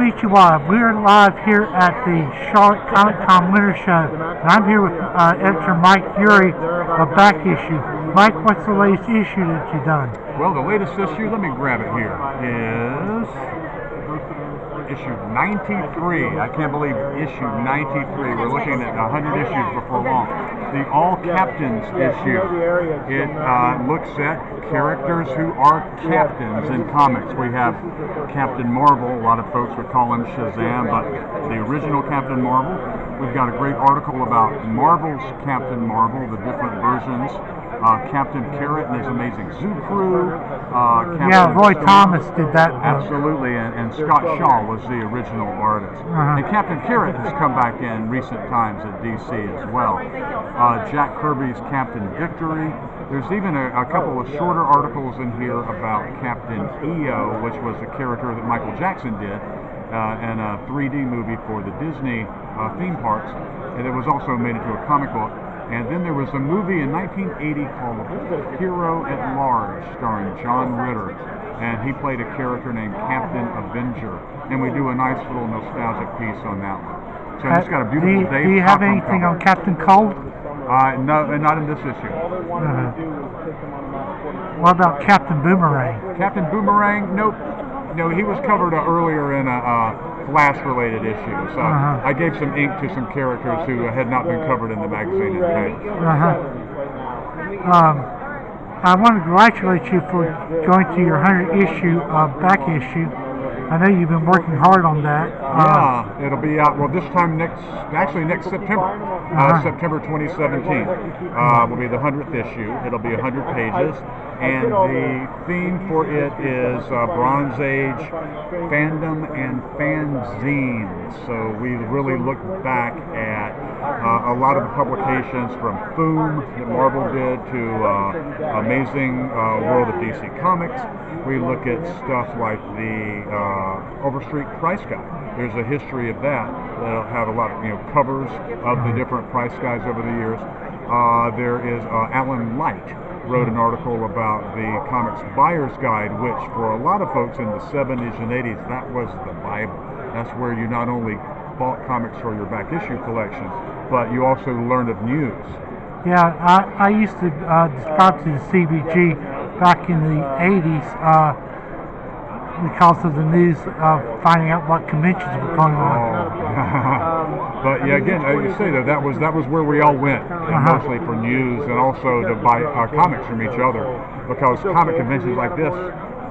Konnichiwa. We're live here at the Charlotte Comic Con Winter Show, and I'm here with editor Mike Fury of Back Issue. Mike, what's the latest issue that you've done? Well, the latest issue, let me grab it here, is issue 93. I can't believe issue 93. We're looking at 100 issues before long. The All Captains issue. It looks at characters who are captains in comics. We have Captain Marvel. A lot of folks would call him Shazam, but the original Captain Marvel. We've got a great article about Marvel's Captain Marvel, the different versions. Captain Carrot and his amazing zoo crew. Roy Thomas did that book. Absolutely, and Scott Shaw was the original artist. And Captain Carrot has come back in recent times at DC as well. Jack Kirby's Captain Victory. There's even a couple of shorter articles in here about Captain EO, which was a character that Michael Jackson did in a 3D movie for the Disney theme parks, and it was also made into a comic book. And then there was a movie in 1980 called Hero at Large, starring John Ritter, and he played a character named Captain Avenger. And we do a nice little nostalgic piece on that one. So I just got a beautiful Dave. Do you have anything on Captain Cold? No, not in this issue. What about Captain Boomerang? Captain Boomerang? Nope. No, he was covered earlier in a Flash-related issue. So I gave some ink to some characters who had not been covered in the magazine. I want to congratulate you for going to your 100th issue of Back Issue. I know you've been working hard on that. Yeah, it'll be out, well, this time next September, September 2017, will be the 100th issue. It'll be 100 pages, and the theme for it is Bronze Age fandom and fanzines. So we really look back at a lot of the publications from Boom that Marvel did to Amazing World of DC Comics. We look at stuff like the Overstreet Price Guide. There's a history of that. That'll have a lot of covers of the different price guides over the years. There is Alan Light wrote an article about the Comics Buyer's Guide, which for a lot of folks in the 70s and 80s, that was the Bible. That's where you not only bought comics for your back issue collection, but you also learned of news. Yeah, I used to subscribe to the CBG back in the 80s because of the news of finding out what conventions were going on. But yeah, again, you say that was where we all went, mostly for news and also to buy comics from each other, because comic conventions like this,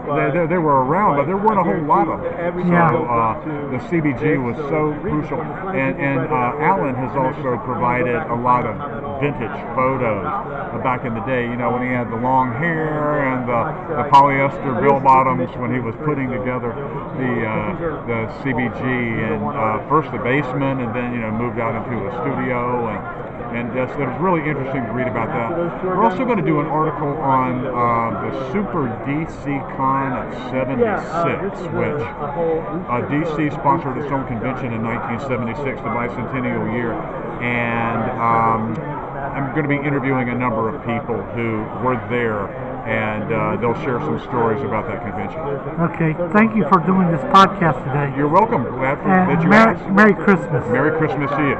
they were around, but there weren't a whole lot of them. So the CBG was so crucial, and Alan has also provided a lot of vintage photos back in the day. When he had the long hair and the polyester bell bottoms when he was putting together the CBG, and first the basement, and then moved out into a studio, and just it was really interesting to read about that. We're also going to do an article on the Super DC Con of '76, which DC sponsored its own convention in 1976, the bicentennial year, and I'm going to be interviewing a number of people who were there, and they'll share some stories about that convention. Okay, thank you for doing this podcast today. You're welcome. Glad that you asked. Merry Christmas. Merry Christmas to you.